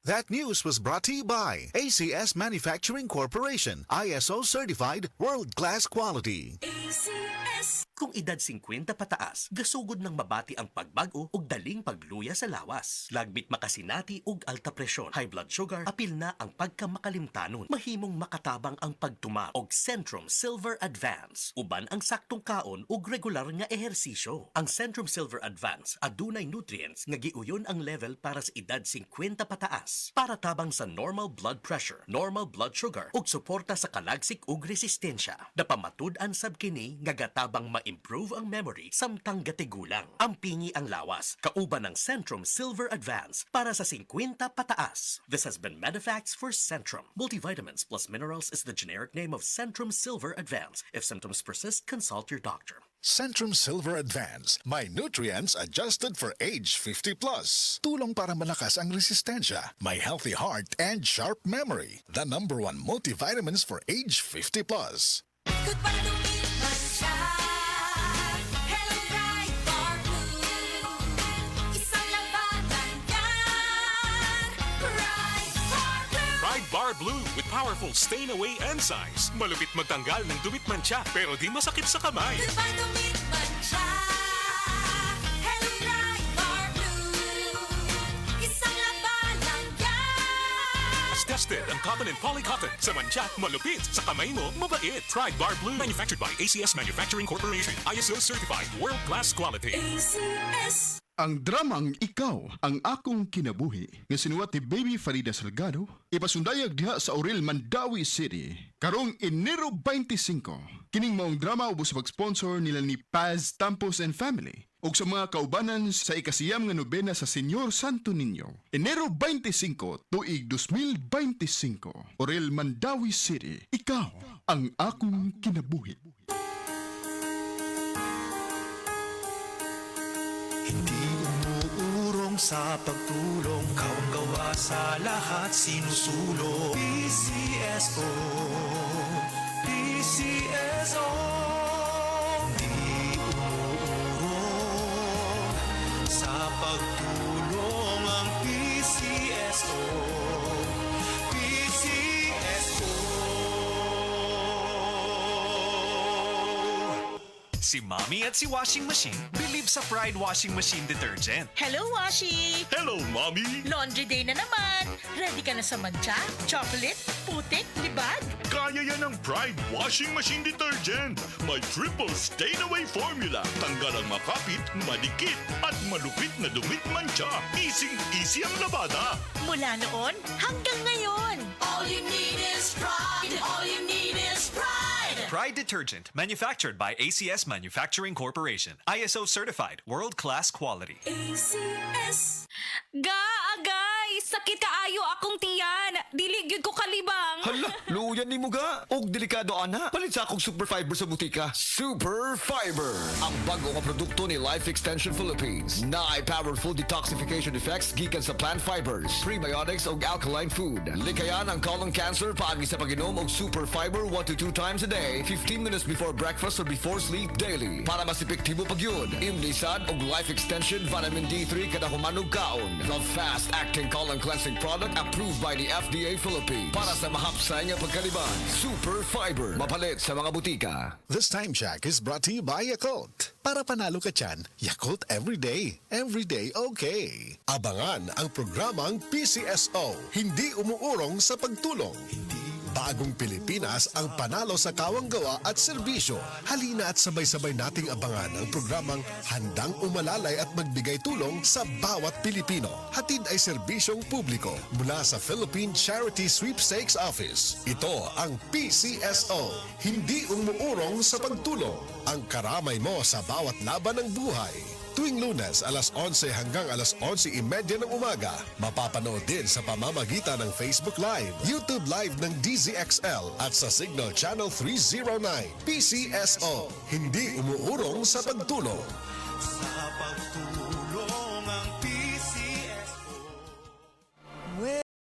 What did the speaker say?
That news was brought to you by ACS Manufacturing Corporation, ISO certified world-class quality. ACS. Kung edad 50 pataas, gasugod ng mabati ang pagbago ug daling pagluya sa lawas. Lagbit makasinati ug alta presyon, high blood sugar, apil na ang pagkamakalimtanon. Mahimong makatabang ang pagtuma og Centrum Silver Advance. Uban ang saktong kaon ug regular nga ehersisyo. Ang Centrum Silver Advance adunay nutrients nga giuyon ang level para sa edad 50 pataas. Para tabang sa normal blood pressure, normal blood sugar ug suporta sa kalagsik ug resistensya. Napamatud-an sab kini nga gatabang ma-improve ang memory samtang gatigulang. Ampingi ang lawas, kauban ng Centrum Silver Advance para sa 50 pataas. This has been Medifacts for Centrum. Multivitamins plus minerals is the generic name of Centrum Silver Advance. If symptoms persist, consult your doctor. Centrum Silver Advance, may nutrients adjusted for age 50 plus. Tulong para malakas ang resistensya, may healthy heart and sharp memory. The #1 multivitamins for age 50 plus. Good para lumipas siya. Hello, Pride Bar Blue. Isang labanan yan. Pride Bar Blue. Pride Bar Blue with powerful stain-away enzymes. Malupit magtanggal ng dumit mancha pero di masakit sa kamay. Good para lumipas siya. Hello, Pride Bar Blue. Isang labanan yan. As tested ang cotton and polycotton. Sa mancha, malupit. Sa kamay mo, mabait. Pride Bar Blue. Manufactured by ACS Manufacturing Corporation. ISO certified world-class quality. ACS. Ang dramang Ikaw, ang akong kinabuhi, nga sinuwat ni Baby Farida Salgado, ipasundayag diha sa Aurel, Mandawi City, karong Enero 25. Kining maong drama ubos sa pag-sponsor nila ni Paz Tampos and Family, ug sa mga kaubanan sa ikasiyam nga nobena sa Senyor Santo Niño. Enero 25, tuig 2025, Aurel, Mandawi City, Ikaw, ang akong kinabuhi. Hindi umuurong sa pagtulong, kawang gawa sa lahat sinusulong. PCSO, PCSO. Hindi umuurong sa pagtulong ang PCSO, PCSO. Si Mommy at si Washing Machine believe sa Pride Washing Machine Detergent. Hello, Washi! Hello, Mommy! Laundry day na naman! Ready ka na sa mancha, chocolate, putik, libag? Kaya yan ang Pride Washing Machine Detergent. May triple stain-away formula. Tanggal ang makapit, madikit, at malupit na dumit mancha. Easy ang labada. Mula noon hanggang ngayon. All you need is pride. All you need is pride. Pride Detergent, manufactured by ACS Manufacturing Corporation. ISO certified, world-class quality. ACS. Agay! Sakit kaayo akong tiyan! Diligid ko kalibang! Hala, luyan ni mo ga. Og delikado ana. Palit sa akong super fiber sa butika. Super Fiber. Ang bago nga produkto ni Life Extension Philippines. Na ay powerful detoxification effects gikan sa plant fibers, prebiotics og alkaline food. Likayan ang colon cancer paagi sa pag-inom og Super Fiber 1 to 2 times a day, 15 minutes before breakfast or before sleep daily. Para mas epektibo pag yun. Imlisad og Life Extension Vitamin D3 kada humanog kaon. The fast-acting colon cleansing product approved by the FDA Philippines. Para sa mahapsay nga pagkaliban. Super Fiber. Mapalit sa mga butika. This time check is brought to you by Yakult. Para panalo ka dyan, Yakult every day okay. Abangan ang programang PCSO, hindi umuurong sa pagtulong. Bagong Pilipinas ang panalo sa kawang gawa at serbisyo. Halina at sabay-sabay nating abangan ang programang handang umalalay at magbigay tulong sa bawat Pilipino. Hatid ay serbisyong publiko mula sa Philippine Charity Sweepstakes Office. Ito ang PCSO, hindi umuurong sa pagtulong. Ang karamay mo sa bawat laban ng buhay. Tuwing Lunes, alas 11 hanggang alas 11:30 ng umaga. Mapapanood din sa pamamagitan ng Facebook Live, YouTube Live ng DZXL at sa Signal Channel 309. PCSO, hindi umuurong sa pagtulong. Sa pagtulong